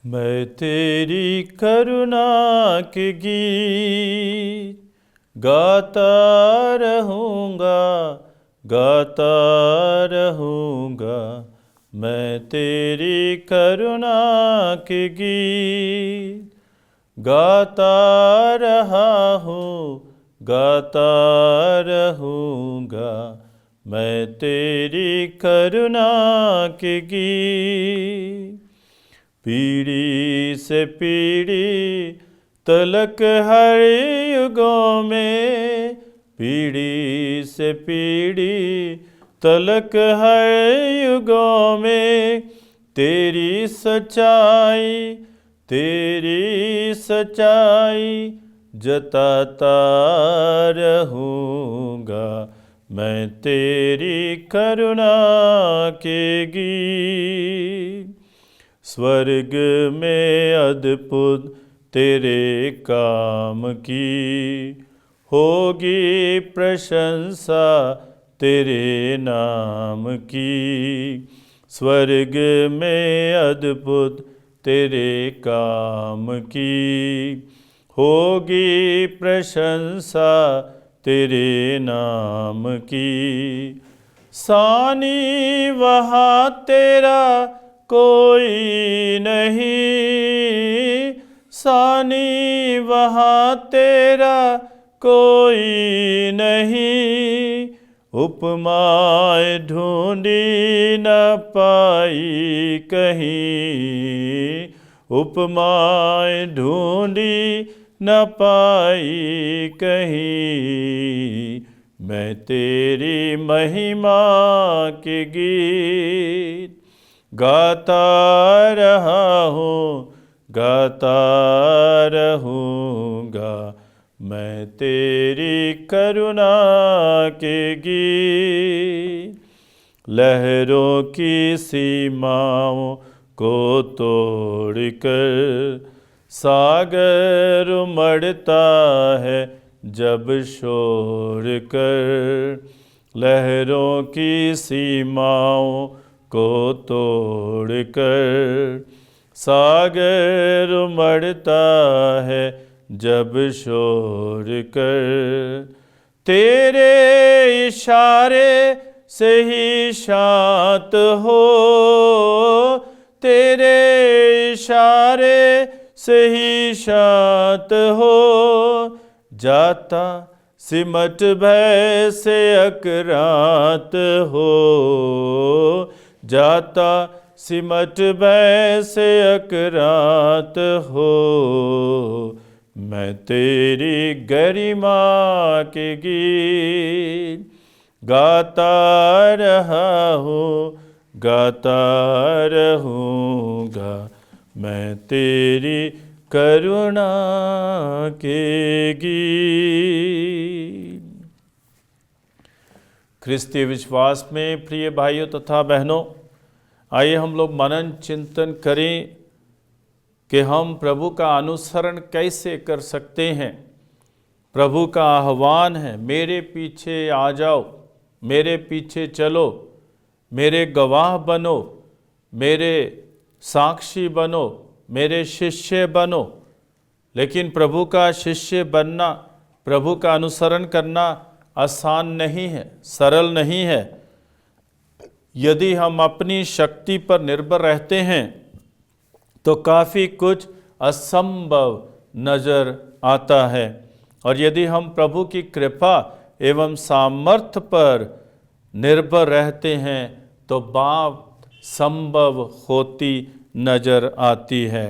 मैं तेरी करुणा के गीत गाता रहूँगा, गाता रहूँगा। मैं तेरी करुणा के गीत गाता रहा हूँ, गाता रहूँगा। मैं तेरी करुणा के गीत पीढ़ी से पीढ़ी तलक हर युगों में, पीढ़ी से पीढ़ी तलक हर युगों में तेरी सच्चाई, तेरी सच्चाई जताता रहूँगा। मैं तेरी करुणा के गीत स्वर्ग में अद्भुत तेरे काम की होगी प्रशंसा तेरे नाम की। स्वर्ग में अद्भुत तेरे काम की होगी प्रशंसा तेरे नाम की। सानी वहाँ तेरा कोई नहीं, सानी वहाँ तेरा कोई नहीं। उपमाएँ ढूंढी न पाई कहीं, उपमाएँ ढूंढी न पाई कहीं। मैं तेरी महिमा के गीत गाता रहा हूँ, गाता रहूँगा। मैं तेरी करुणा के गीत लहरों की सीमाओं को तोड़कर सागर उमड़ता है जब शोर कर। लहरों की सीमाओं को तोड़कर सागर उमड़ता है जब शोर कर। तेरे इशारे से ही शांत हो, तेरे इशारे से ही शांत हो। जाता सिमट भय से अकरांत हो, जाता सिमट भय से अकरांत हो। मैं तेरी गरिमा के गीत गाता रहा हूँ, गाता रहूँगा। मैं तेरी करुणा के गीत। ख्रिस्तीय विश्वास में प्रिय भाइयों तथा बहनों, आइए हम लोग मनन चिंतन करें कि हम प्रभु का अनुसरण कैसे कर सकते हैं। प्रभु का आह्वान है, मेरे पीछे आ जाओ, मेरे पीछे चलो, मेरे गवाह बनो, मेरे साक्षी बनो, मेरे शिष्य बनो। लेकिन प्रभु का शिष्य बनना, प्रभु का अनुसरण करना आसान नहीं है, सरल नहीं है। यदि हम अपनी शक्ति पर निर्भर रहते हैं तो काफ़ी कुछ असंभव नज़र आता है, और यदि हम प्रभु की कृपा एवं सामर्थ्य पर निर्भर रहते हैं तो बात संभव होती नज़र आती है।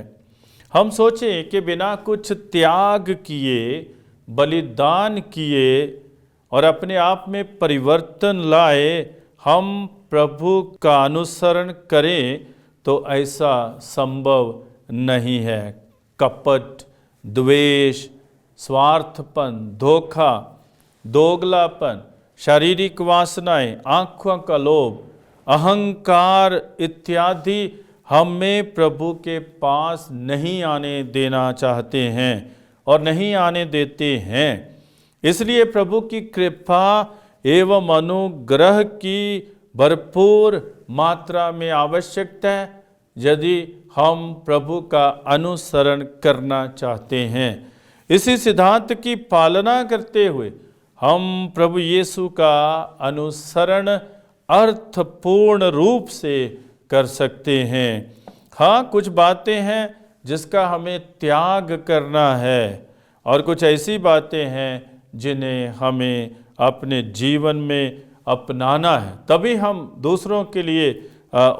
हम सोचें कि बिना कुछ त्याग किए, बलिदान किए और अपने आप में परिवर्तन लाए हम प्रभु का अनुसरण करें तो ऐसा संभव नहीं है। कपट, द्वेष, स्वार्थपन, धोखा, दोगलापन, शारीरिक वासनाएं, आँखों का लोभ, अहंकार इत्यादि हमें प्रभु के पास नहीं आने देना चाहते हैं और नहीं आने देते हैं। इसलिए प्रभु की कृपा एवं अनुग्रह की भरपूर मात्रा में आवश्यकता है। यदि हम प्रभु का अनुसरण करना चाहते हैं। इसी सिद्धांत की पालना करते हुए हम प्रभु यीशु का अनुसरण अर्थपूर्ण रूप से कर सकते हैं। हाँ, कुछ बातें हैं जिसका हमें त्याग करना है और कुछ ऐसी बातें हैं जिन्हें हमें अपने जीवन में अपनाना है, तभी हम दूसरों के लिए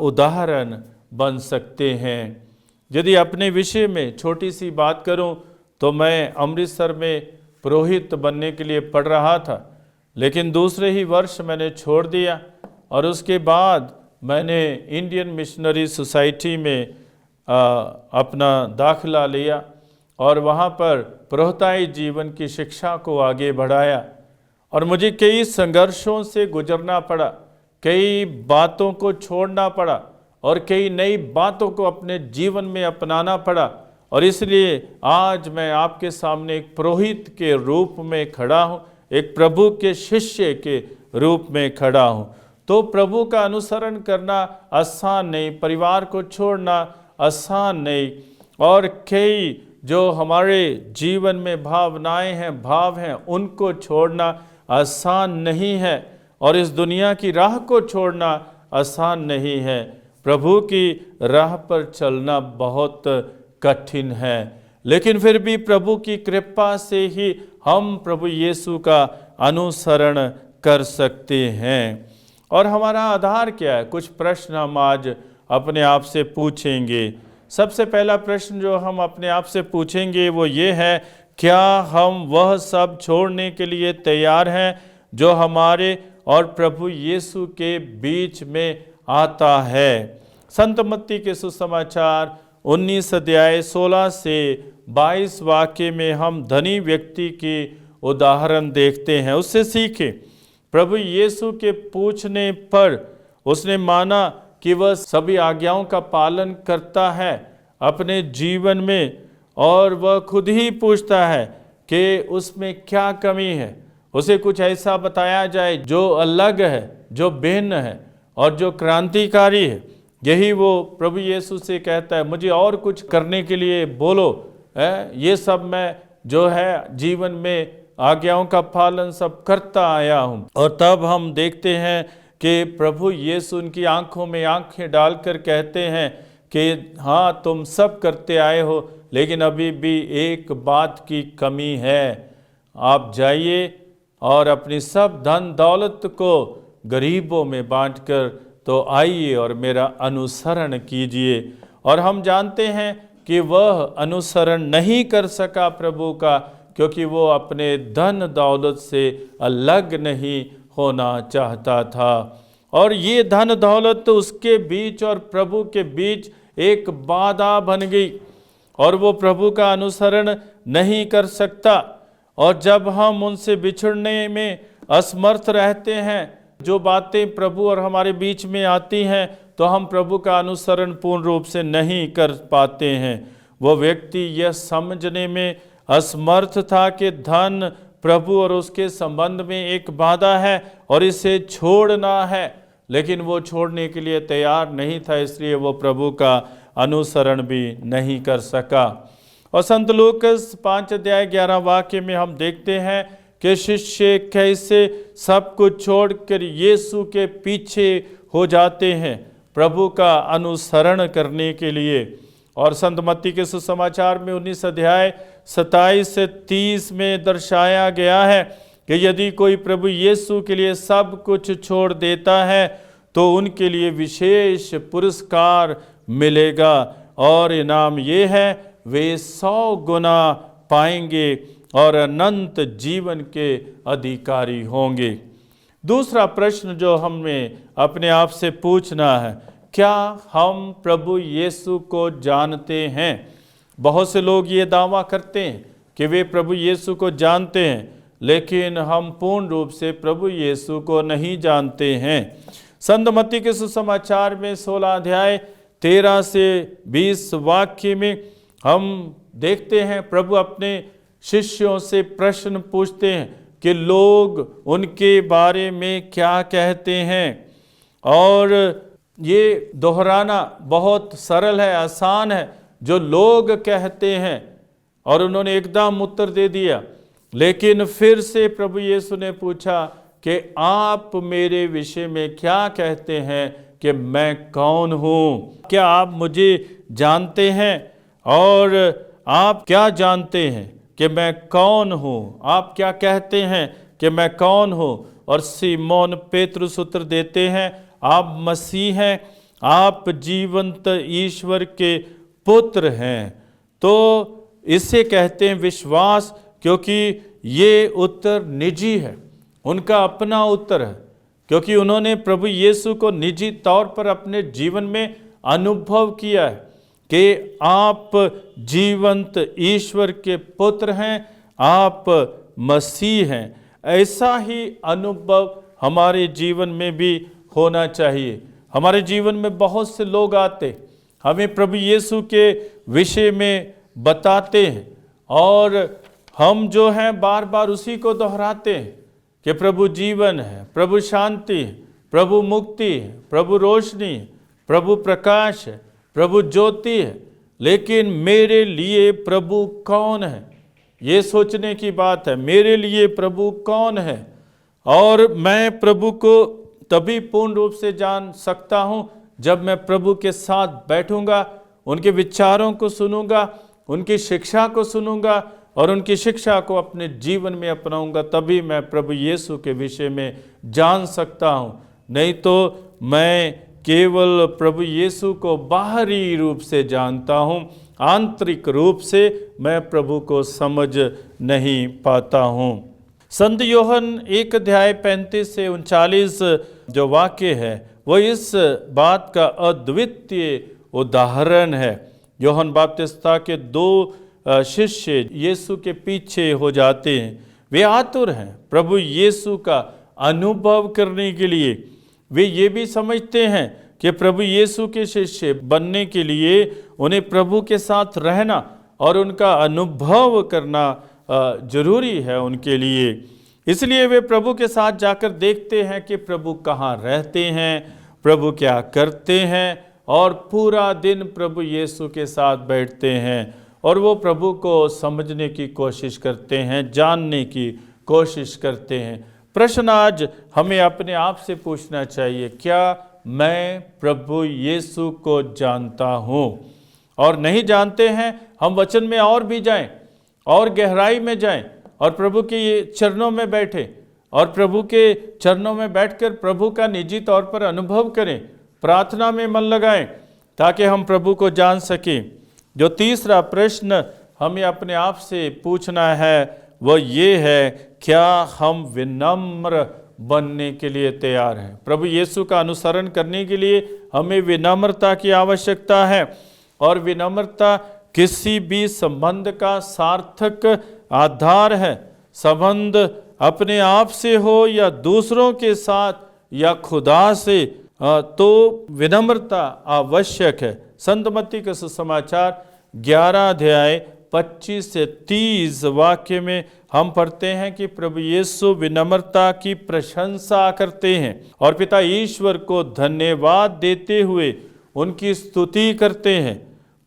उदाहरण बन सकते हैं। यदि अपने विषय में छोटी सी बात करूं तो मैं अमृतसर में पुरोहित बनने के लिए पढ़ रहा था, लेकिन दूसरे ही वर्ष मैंने छोड़ दिया और उसके बाद मैंने इंडियन मिशनरी सोसाइटी में अपना दाखिला लिया और वहाँ पर पुरोहिताई जीवन की शिक्षा को आगे बढ़ाया और मुझे कई संघर्षों से गुजरना पड़ा, कई बातों को छोड़ना पड़ा और कई नई बातों को अपने जीवन में अपनाना पड़ा। और इसलिए आज मैं आपके सामने एक पुरोहित के रूप में खड़ा हूँ, एक प्रभु के शिष्य के रूप में खड़ा हूँ। तो प्रभु का अनुसरण करना आसान नहीं, परिवार को छोड़ना आसान नहीं, और कई जो हमारे जीवन में भावनाएं हैं, भाव हैं, उनको छोड़ना आसान नहीं है और इस दुनिया की राह को छोड़ना आसान नहीं है। प्रभु की राह पर चलना बहुत कठिन है, लेकिन फिर भी प्रभु की कृपा से ही हम प्रभु यीशु का अनुसरण कर सकते हैं। और हमारा आधार क्या है? कुछ प्रश्न हम आज अपने आप से पूछेंगे। सबसे पहला प्रश्न जो हम अपने आप से पूछेंगे वो ये है, क्या हम वह सब छोड़ने के लिए तैयार हैं जो हमारे और प्रभु यीशु के बीच में आता है? संत मत्ती के सुसमाचार 19 अध्याय 16 से 22 वाक्य में हम धनी व्यक्ति की उदाहरण देखते हैं। उससे सीखे। प्रभु यीशु के पूछने पर उसने माना कि वह सभी आज्ञाओं का पालन करता है अपने जीवन में, और वह खुद ही पूछता है कि उसमें क्या कमी है। उसे कुछ ऐसा बताया जाए जो अलग है, जो भिन्न है और जो क्रांतिकारी है। यही वो प्रभु यीशु से कहता है, मुझे और कुछ करने के लिए बोलो, ये सब मैं जो है जीवन में आज्ञाओं का पालन सब करता आया हूँ। और तब हम देखते हैं कि प्रभु यीशु उनकी आंखों में आंखें डालकर कहते हैं कि हाँ, तुम सब करते आए हो, लेकिन अभी भी एक बात की कमी है। आप जाइए और अपनी सब धन दौलत को गरीबों में बांटकर तो आइए और मेरा अनुसरण कीजिए। और हम जानते हैं कि वह अनुसरण नहीं कर सका प्रभु का, क्योंकि वो अपने धन दौलत से अलग नहीं होना चाहता था। और ये धन दौलत उसके बीच और प्रभु के बीच एक बाधा बन गई और वो प्रभु का अनुसरण नहीं कर सकता। और जब हम उनसे बिछड़ने में असमर्थ रहते हैं, जो बातें प्रभु और हमारे बीच में आती हैं, तो हम प्रभु का अनुसरण पूर्ण रूप से नहीं कर पाते हैं। वो व्यक्ति यह समझने में असमर्थ था कि धन प्रभु और उसके संबंध में एक बाधा है और इसे छोड़ना है, लेकिन वो छोड़ने के लिए तैयार नहीं था, इसलिए वो प्रभु का अनुसरण भी नहीं कर सका। और संत लूकास 5 अध्याय 11 वाक्य में हम देखते हैं कि शिष्य कैसे सब कुछ छोड़कर यीशु के पीछे हो जाते हैं प्रभु का अनुसरण करने के लिए। और संत मत्ती के सुसमाचार में 19 अध्याय 27 से 30 में दर्शाया गया है कि यदि कोई प्रभु यीशु के लिए सब कुछ छोड़ देता है तो उनके लिए विशेष पुरस्कार मिलेगा, और इनाम ये है, वे 100 गुना पाएंगे और अनंत जीवन के अधिकारी होंगे। दूसरा प्रश्न जो हमें अपने आप से पूछना है, क्या हम प्रभु यीशु को जानते हैं? बहुत से लोग ये दावा करते हैं कि वे प्रभु यीशु को जानते हैं, लेकिन हम पूर्ण रूप से प्रभु यीशु को नहीं जानते हैं। संत मत्ती के सुसमाचार में 16 अध्याय 13 से 20 वाक्य में हम देखते हैं प्रभु अपने शिष्यों से प्रश्न पूछते हैं कि लोग उनके बारे में क्या कहते हैं। और ये दोहराना बहुत सरल है, आसान है, जो लोग कहते हैं, और उन्होंने एकदम उत्तर दे दिया। लेकिन फिर से प्रभु यीशु ने पूछा कि आप मेरे विषय में क्या कहते हैं कि मैं कौन हूँ? क्या आप मुझे जानते हैं? और आप क्या जानते हैं कि मैं कौन हूँ? आप क्या कहते हैं कि मैं कौन हूँ? और सिमोन पेतरुस उत्तर देते हैं, आप मसीह हैं, आप जीवंत ईश्वर के पुत्र हैं। तो इसे कहते हैं विश्वास, क्योंकि ये उत्तर निजी है, उनका अपना उत्तर है, क्योंकि उन्होंने प्रभु यीशु को निजी तौर पर अपने जीवन में अनुभव किया है कि आप जीवंत ईश्वर के पुत्र हैं, आप मसीह हैं। ऐसा ही अनुभव हमारे जीवन में भी होना चाहिए। हमारे जीवन में बहुत से लोग आते, हमें प्रभु यीशु के विषय में बताते हैं, और हम जो हैं बार बार उसी को दोहराते हैं कि प्रभु जीवन है, प्रभु शांति है, प्रभु मुक्ति है, प्रभु रोशनी है, प्रभु प्रकाश है, प्रभु ज्योति है। लेकिन मेरे लिए प्रभु कौन है? ये सोचने की बात है, मेरे लिए प्रभु कौन है? और मैं प्रभु को तभी पूर्ण रूप से जान सकता हूँ जब मैं प्रभु के साथ बैठूंगा, उनके विचारों को सुनूंगा, उनकी शिक्षा को सुनूंगा और उनकी शिक्षा को अपने जीवन में अपनाऊंगा। तभी मैं प्रभु यीशु के विषय में जान सकता हूँ। नहीं तो मैं केवल प्रभु यीशु को बाहरी रूप से जानता हूँ, आंतरिक रूप से मैं प्रभु को समझ नहीं पाता हूँ। संत योहन 1:35 से 39 जो वाक्य है वो इस बात का अद्वितीय उदाहरण है। योहन बपतिस्ता के 2 शिष्य यीशु के पीछे हो जाते हैं। वे आतुर हैं प्रभु यीशु का अनुभव करने के लिए। वे ये भी समझते हैं कि प्रभु यीशु के शिष्य बनने के लिए उन्हें प्रभु के साथ रहना और उनका अनुभव करना जरूरी है उनके लिए। इसलिए वे प्रभु के साथ जाकर देखते हैं कि प्रभु कहाँ रहते हैं, प्रभु क्या करते हैं, और पूरा दिन प्रभु यीशु के साथ बैठते हैं और वो प्रभु को समझने की कोशिश करते हैं, जानने की कोशिश करते हैं। प्रश्न आज हमें अपने आप से पूछना चाहिए, क्या मैं प्रभु यीशु को जानता हूँ? और नहीं जानते हैं, हम वचन में और भी जाएं और गहराई में जाएं और प्रभु के चरणों में बैठें और प्रभु के चरणों में बैठकर प्रभु का निजी तौर पर अनुभव करें, प्रार्थना में मन लगाएं ताकि हम प्रभु को जान सकें। जो तीसरा प्रश्न हमें अपने आप से पूछना है वो ये है, क्या हम विनम्र बनने के लिए तैयार हैं? प्रभु यीशु का अनुसरण करने के लिए हमें विनम्रता की आवश्यकता है, और विनम्रता किसी भी संबंध का सार्थक आधार है। संबंध अपने आप से हो या दूसरों के साथ या खुदा से, तो विनम्रता आवश्यक है। संत मत्ती का सुसमाचार 11:25 से 30 वाक्य में हम पढ़ते हैं कि प्रभु यीशु विनम्रता की प्रशंसा करते हैं और पिता ईश्वर को धन्यवाद देते हुए उनकी स्तुति करते हैं।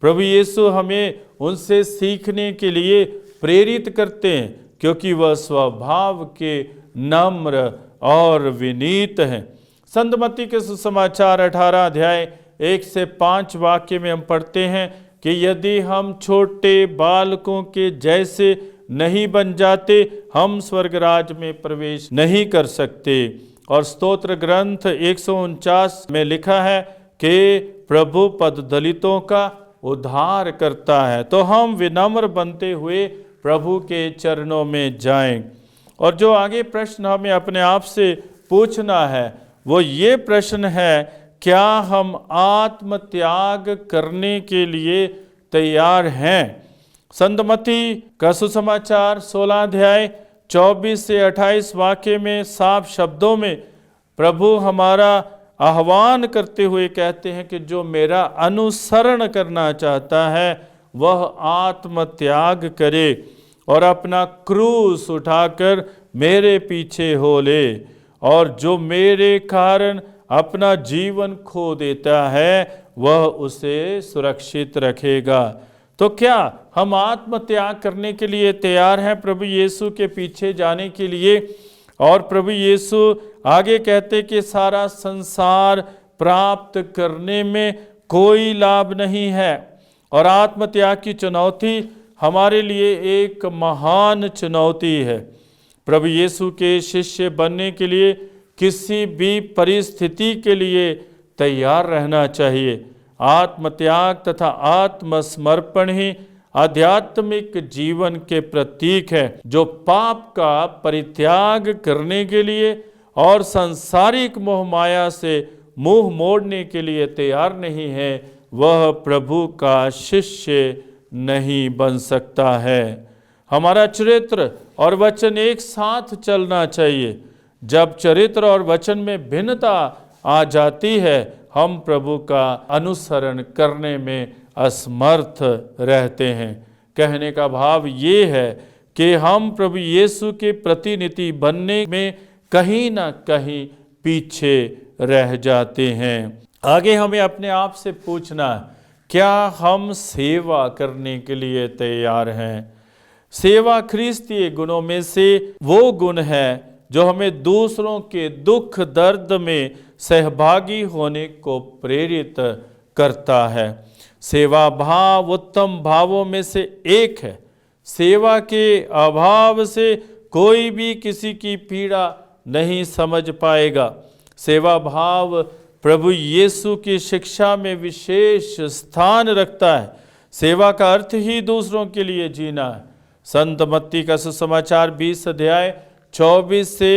प्रभु यीशु हमें उनसे सीखने के लिए प्रेरित करते हैं, क्योंकि वह स्वभाव के नम्र और विनीत हैं। संत मत्ती के सुसमाचार 18:1 से 5 वाक्य में हम पढ़ते हैं कि यदि हम छोटे बालकों के जैसे नहीं बन जाते, हम स्वर्गराज में प्रवेश नहीं कर सकते। और स्तोत्र ग्रंथ 149 में लिखा है कि प्रभु पद दलितों का उद्धार करता है। तो हम विनम्र बनते हुए प्रभु के चरणों में जाएं। और जो आगे प्रश्न हमें अपने आप से पूछना है वो ये प्रश्न है, क्या हम आत्मत्याग करने के लिए तैयार हैं? संत मत्ती का सुसमाचार 16:24 से 28 वाक्य में साफ शब्दों में प्रभु हमारा आह्वान करते हुए कहते हैं कि जो मेरा अनुसरण करना चाहता है वह आत्मत्याग करे और अपना क्रूस उठाकर मेरे पीछे हो ले, और जो मेरे कारण अपना जीवन खो देता है वह उसे सुरक्षित रखेगा। तो क्या हम आत्मत्याग करने के लिए तैयार हैं प्रभु यीशु के पीछे जाने के लिए? और प्रभु यीशु आगे कहते कि सारा संसार प्राप्त करने में कोई लाभ नहीं है। और आत्मत्याग की चुनौती हमारे लिए एक महान चुनौती है। प्रभु यीशु के शिष्य बनने के लिए किसी भी परिस्थिति के लिए तैयार रहना चाहिए। आत्मत्याग तथा आत्मसमर्पण ही आध्यात्मिक जीवन के प्रतीक है। जो पाप का परित्याग करने के लिए और सांसारिक मोह माया से मुंह मोड़ने के लिए तैयार नहीं है, वह प्रभु का शिष्य नहीं बन सकता है। हमारा चरित्र और वचन एक साथ चलना चाहिए। जब चरित्र और वचन में भिन्नता आ जाती है, हम प्रभु का अनुसरण करने में असमर्थ रहते हैं। कहने का भाव ये है कि हम प्रभु यीशु के प्रतिनिधि बनने में कहीं ना कहीं पीछे रह जाते हैं। आगे हमें अपने आप से पूछना है, क्या हम सेवा करने के लिए तैयार हैं? सेवा ख्रीस्तीय गुणों में से वो गुण है जो हमें दूसरों के दुख दर्द में सहभागी होने को प्रेरित करता है। सेवा भाव उत्तम भावों में से एक है। सेवा के अभाव से कोई भी किसी की पीड़ा नहीं समझ पाएगा। सेवा भाव प्रभु यीशु की शिक्षा में विशेष स्थान रखता है। सेवा का अर्थ ही दूसरों के लिए जीना है। संत मत्ती का सुसमाचार 20 अध्याय 24 से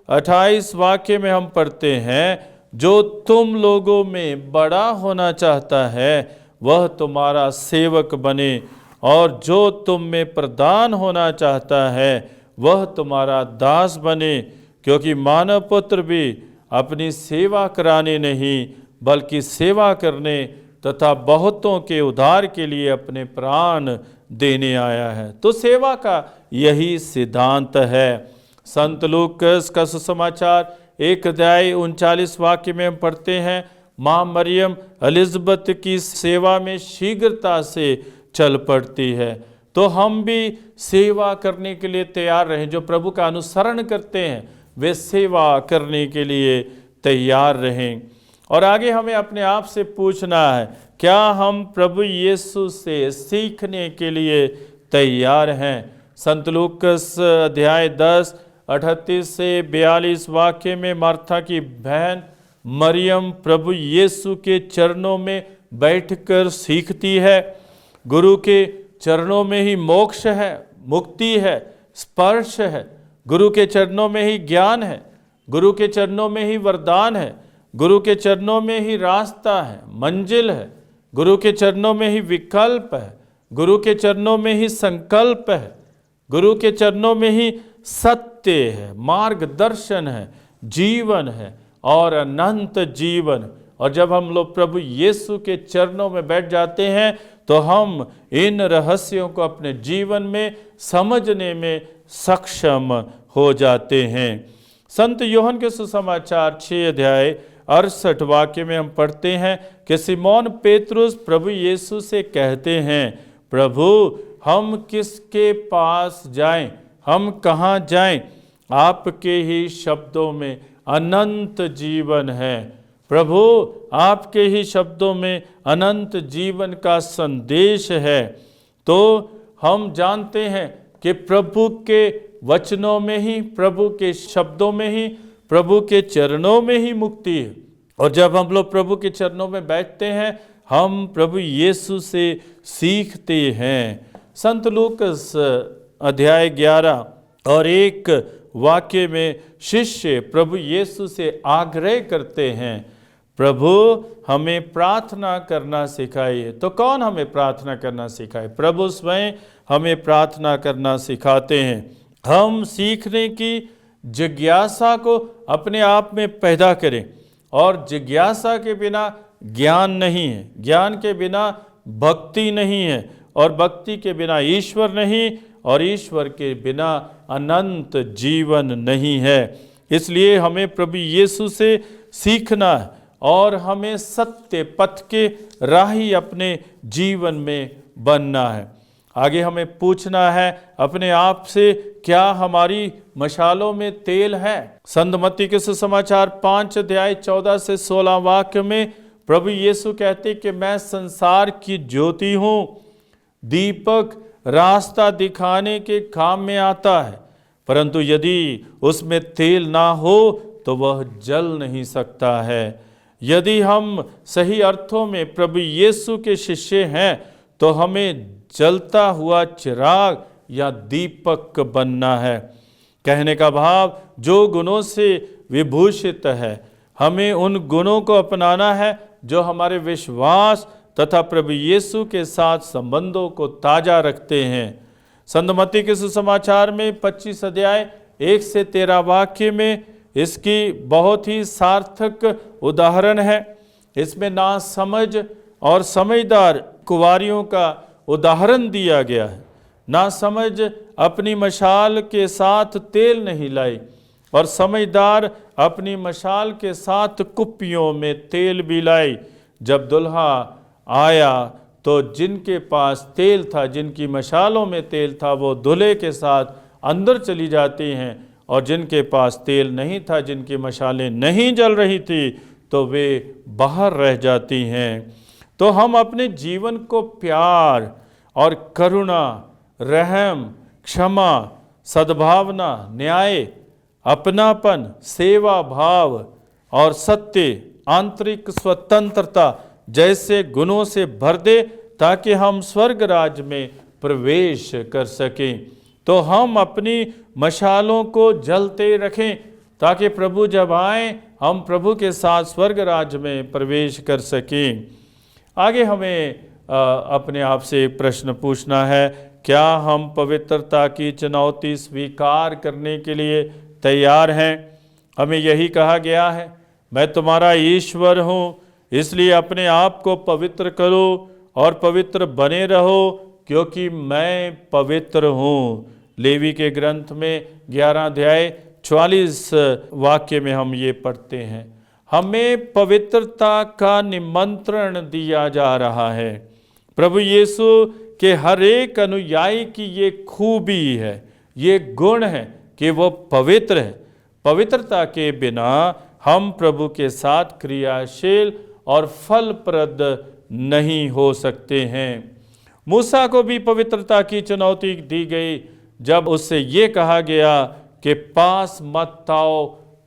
28 वाक्य में हम पढ़ते हैं, जो तुम लोगों में बड़ा होना चाहता है वह तुम्हारा सेवक बने, और जो तुम में प्रधान होना चाहता है वह तुम्हारा दास बने। क्योंकि मानव पुत्र भी अपनी सेवा कराने नहीं बल्कि सेवा करने तथा बहुतों के उद्धार के लिए अपने प्राण देने आया है। तो सेवा का यही सिद्धांत है। संत लूकास का सुसमाचार 1 अध्याय 39 वाक्य में हम पढ़ते हैं, माँ मरियम एलिजबेथ की सेवा में शीघ्रता से चल पड़ती है। तो हम भी सेवा करने के लिए तैयार रहें। जो प्रभु का अनुसरण करते हैं वे सेवा करने के लिए तैयार रहें। और आगे हमें अपने आप से पूछना है, क्या हम प्रभु यीशु से सीखने के लिए तैयार हैं? संत लूकास अध्याय 10 38 से 42 वाक्य में मार्था की बहन मरियम प्रभु यीशु के चरणों में बैठकर सीखती है। गुरु के चरणों में ही मोक्ष है, मुक्ति है, स्पर्श है। गुरु के चरणों में ही ज्ञान है, गुरु के चरणों में ही वरदान है, गुरु के चरणों में ही रास्ता है, मंजिल है, गुरु के चरणों में ही विकल्प है, गुरु के चरणों में ही संकल्प है, गुरु के चरणों में ही सत्य है, मार्गदर्शन है, जीवन है और अनंत जीवन। और जब हम लोग प्रभु यीशु के चरणों में बैठ जाते हैं तो हम इन रहस्यों को अपने जीवन में समझने में सक्षम हो जाते हैं। संत यूहन्ना के सुसमाचार 6 अध्याय 68 वाक्य में हम पढ़ते हैं कि सिमोन पेतरुस प्रभु यीशु से कहते हैं, प्रभु हम किसके पास जाएं? हम कहाँ जाएं? आपके ही शब्दों में अनंत जीवन है। प्रभु आपके ही शब्दों में अनंत जीवन का संदेश है। तो हम जानते हैं कि प्रभु के वचनों में ही, प्रभु के शब्दों में ही, प्रभु के चरणों में ही मुक्ति है। और जब हम लोग प्रभु के चरणों में बैठते हैं हम प्रभु यीशु से सीखते हैं। संत लूकास अध्याय 11 और 1 वाक्य में शिष्य प्रभु यीशु से आग्रह करते हैं, प्रभु हमें प्रार्थना करना सिखाइए। तो कौन हमें प्रार्थना करना सिखाए? प्रभु स्वयं हमें प्रार्थना करना सिखाते हैं। हम सीखने की जिज्ञासा को अपने आप में पैदा करें। और जिज्ञासा के बिना ज्ञान नहीं है, ज्ञान के बिना भक्ति नहीं है, और भक्ति के बिना ईश्वर नहीं, और ईश्वर के बिना अनंत जीवन नहीं है। इसलिए हमें प्रभु यीशु से सीखना है और हमें सत्य पथ के राही अपने जीवन में बनना है। आगे हमें पूछना है अपने आप से, क्या हमारी मशालों में तेल है? संत मत्ती के सुसमाचार 5 अध्याय 14 से 16 वाक्य में प्रभु यीशु कहते कि मैं संसार की ज्योति हूँ। दीपक रास्ता दिखाने के काम में आता है, परंतु यदि उसमें तेल ना हो तो वह जल नहीं सकता है। यदि हम सही अर्थों में प्रभु यीशु के शिष्य हैं तो हमें जलता हुआ चिराग या दीपक बनना है। कहने का भाव, जो गुणों से विभूषित है हमें उन गुणों को अपनाना है जो हमारे विश्वास तथा प्रभु यीशु के साथ संबंधों को ताजा रखते हैं। संत मत्ती के सुसमाचार में 25 अध्याय 1 से 13 वाक्य में इसकी बहुत ही सार्थक उदाहरण है। इसमें नासमझ और समझदार कुंवारियों का उदाहरण दिया गया है। नासमझ अपनी मशाल के साथ तेल नहीं लाई और समझदार अपनी मशाल के साथ कुप्पियों में तेल भी लाई। जब दुल्हा आया तो जिनके पास तेल था, जिनकी मशालों में तेल था, वो दूल्हे के साथ अंदर चली जाती हैं, और जिनके पास तेल नहीं था, जिनकी मशालें नहीं जल रही थी, तो वे बाहर रह जाती हैं। तो हम अपने जीवन को प्यार और करुणा, रहम, क्षमा, सद्भावना, न्याय, अपनापन, सेवा भाव और सत्य, आंतरिक स्वतंत्रता जैसे गुणों से भर दे, ताकि हम स्वर्ग राज्य में प्रवेश कर सकें। तो हम अपनी मशालों को जलते रखें, ताकि प्रभु जब आए हम प्रभु के साथ स्वर्ग राज्य में प्रवेश कर सकें। आगे हमें अपने आप से एक प्रश्न पूछना है, क्या हम पवित्रता की चुनौती स्वीकार करने के लिए तैयार हैं? हमें यही कहा गया है, मैं तुम्हारा ईश्वर हूँ, इसलिए अपने आप को पवित्र करो और पवित्र बने रहो, क्योंकि मैं पवित्र हूँ। लेवी के ग्रंथ में 11 अध्याय 44 वाक्य में हम ये पढ़ते हैं। हमें पवित्रता का निमंत्रण दिया जा रहा है। प्रभु यीशु के हर एक अनुयायी की ये खूबी है, ये गुण है कि वो पवित्र है। पवित्रता के बिना हम प्रभु के साथ क्रियाशील और फलप्रद नहीं हो सकते हैं। मूसा को भी पवित्रता की चुनौती दी गई, जब उससे ये कहा गया कि पास मत आओ,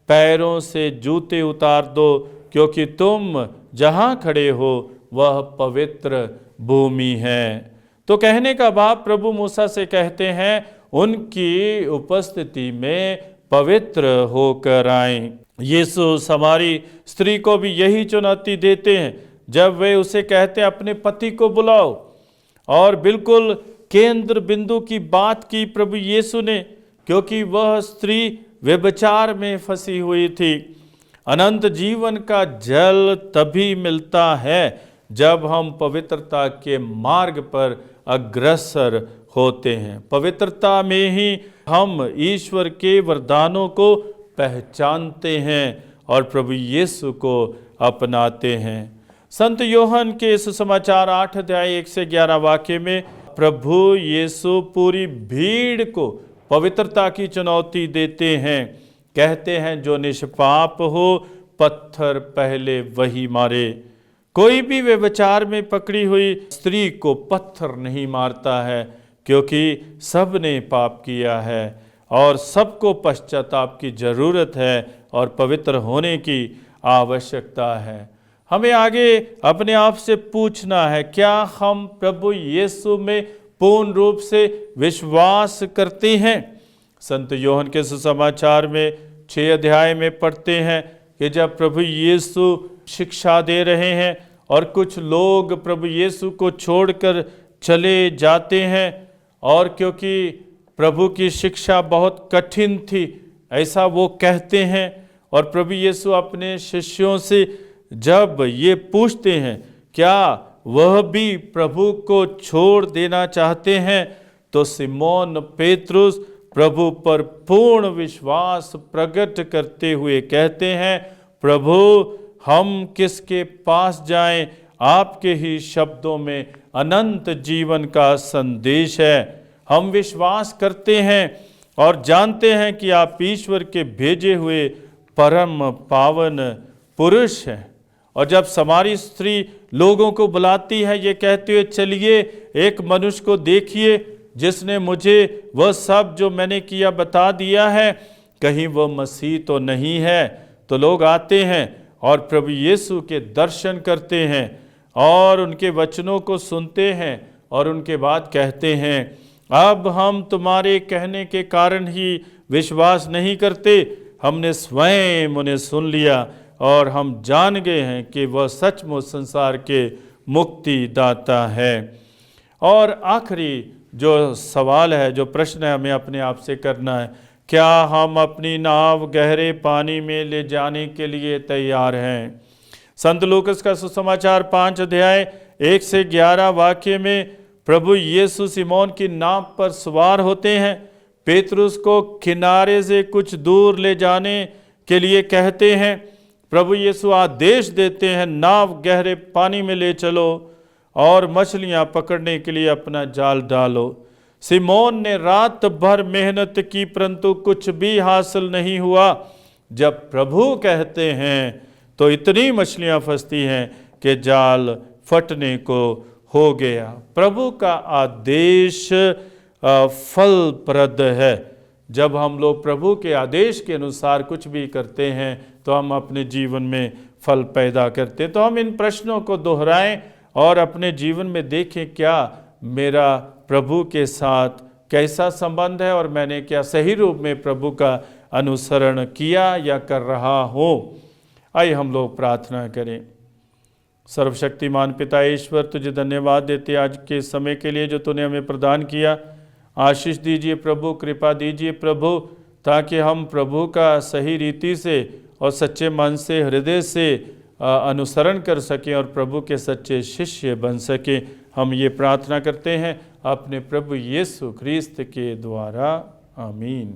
पैरों से जूते उतार दो, क्योंकि तुम जहाँ खड़े हो वह पवित्र भूमि है। तो कहने का भाव, प्रभु मूसा से कहते हैं उनकी उपस्थिति में पवित्र होकर आएं। यीशु समारी स्त्री को भी यही चुनौती देते हैं, जब वे उसे कहते हैं अपने पति को बुलाओ। और बिल्कुल केंद्र बिंदु की बात की प्रभु यीशु ने, क्योंकि वह स्त्री व्यभिचार में फंसी हुई थी। अनंत जीवन का जल तभी मिलता है जब हम पवित्रता के मार्ग पर अग्रसर होते हैं। पवित्रता में ही हम ईश्वर के वरदानों को पहचानते हैं और प्रभु यीशु को अपनाते हैं। संत योहन के सुसमाचार 8 अध्याय 1 से 11 वाक्य में प्रभु यीशु पूरी भीड़ को पवित्रता की चुनौती देते हैं। कहते हैं, जो निष्पाप हो पत्थर पहले वही मारे। कोई भी व्यभिचार में पकड़ी हुई स्त्री को पत्थर नहीं मारता है, क्योंकि सब ने पाप किया है और सबको पश्चाताप की जरूरत है और पवित्र होने की आवश्यकता है। हमें आगे अपने आप से पूछना है, क्या हम प्रभु यीशु में पूर्ण रूप से विश्वास करते हैं? संत योहन के सुसमाचार में 6 अध्याय में पढ़ते हैं कि जब प्रभु यीशु शिक्षा दे रहे हैं और कुछ लोग प्रभु यीशु को छोड़कर चले जाते हैं, और क्योंकि प्रभु की शिक्षा बहुत कठिन थी ऐसा वो कहते हैं, और प्रभु यीशु अपने शिष्यों से जब ये पूछते हैं क्या वह भी प्रभु को छोड़ देना चाहते हैं, तो सिमोन पेत्रुस प्रभु पर पूर्ण विश्वास प्रकट करते हुए कहते हैं, प्रभु हम किसके पास जाएं? आपके ही शब्दों में अनंत जीवन का संदेश है। हम विश्वास करते हैं और जानते हैं कि आप ईश्वर के भेजे हुए परम पावन पुरुष हैं। और जब समारी स्त्री लोगों को बुलाती है ये कहते हुए, चलिए एक मनुष्य को देखिए जिसने मुझे वह सब जो मैंने किया बता दिया है, कहीं वह मसीह तो नहीं है। तो लोग आते हैं और प्रभु यीशु के दर्शन करते हैं और उनके वचनों को सुनते हैं और उनके बाद कहते हैं, अब हम तुम्हारे कहने के कारण ही विश्वास नहीं करते, हमने स्वयं उन्हें सुन लिया और हम जान गए हैं कि वह सचमुच संसार के मुक्तिदाता है। और आखिरी जो सवाल है, जो प्रश्न है हमें अपने आप से करना है, क्या हम अपनी नाव गहरे पानी में ले जाने के लिए तैयार हैं? संत लूकास का सुसमाचार 5 अध्याय 1 से 11 वाक्य में प्रभु यीशु सिमोन की नाव पर सवार होते हैं। पेतरुस को किनारे से कुछ दूर ले जाने के लिए कहते हैं। प्रभु यीशु आदेश देते हैं, नाव गहरे पानी में ले चलो और मछलियां पकड़ने के लिए अपना जाल डालो। सिमोन ने रात भर मेहनत की परंतु कुछ भी हासिल नहीं हुआ। जब प्रभु कहते हैं तो इतनी मछलियां फंसती हैं कि जाल फटने को हो गया। प्रभु का आदेश फलप्रद है। जब हम लोग प्रभु के आदेश के अनुसार कुछ भी करते हैं तो हम अपने जीवन में फल पैदा करते हैं। तो हम इन प्रश्नों को दोहराएं और अपने जीवन में देखें, क्या मेरा प्रभु के साथ कैसा संबंध है और मैंने क्या सही रूप में प्रभु का अनुसरण किया या कर रहा हूँ। आइए हम लोग प्रार्थना करें। सर्वशक्तिमान पिता ईश्वर, तुझे धन्यवाद देते आज के समय के लिए जो तूने हमें प्रदान किया। आशीष दीजिए प्रभु, कृपा दीजिए प्रभु, ताकि हम प्रभु का सही रीति से और सच्चे मन से, हृदय से अनुसरण कर सकें और प्रभु के सच्चे शिष्य बन सकें। हम ये प्रार्थना करते हैं अपने प्रभु यीशु ख्रीस्त के द्वारा, आमीन।